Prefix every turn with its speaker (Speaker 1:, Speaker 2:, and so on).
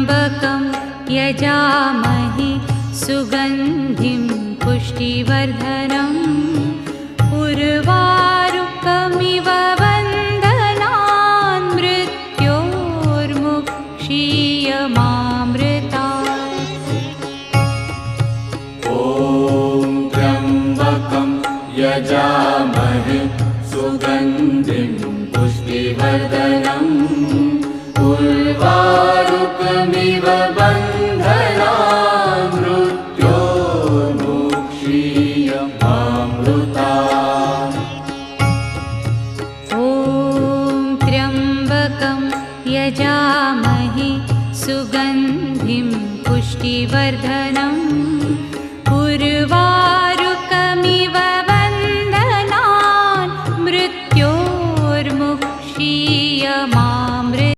Speaker 1: त्र्यम्बकं यजामहे सुगन्धिं पुष्टिवर्धनम् उर्वारुकमिव बन्धनान् मृत्योर्मुक्षीयमामृतात्।
Speaker 2: ॐ त्र्यम्बकं यजामहे सुगन्धिं पुष्टिवर्धनम् उर्वारुकमिव बन्धनान् मृत्योर्मुक्षीयमामृतात्।
Speaker 1: ॐ त्र्यम्बकं यजामहे सुगन्धिं पुष्टिवर्धनम् उर्वारुकमिव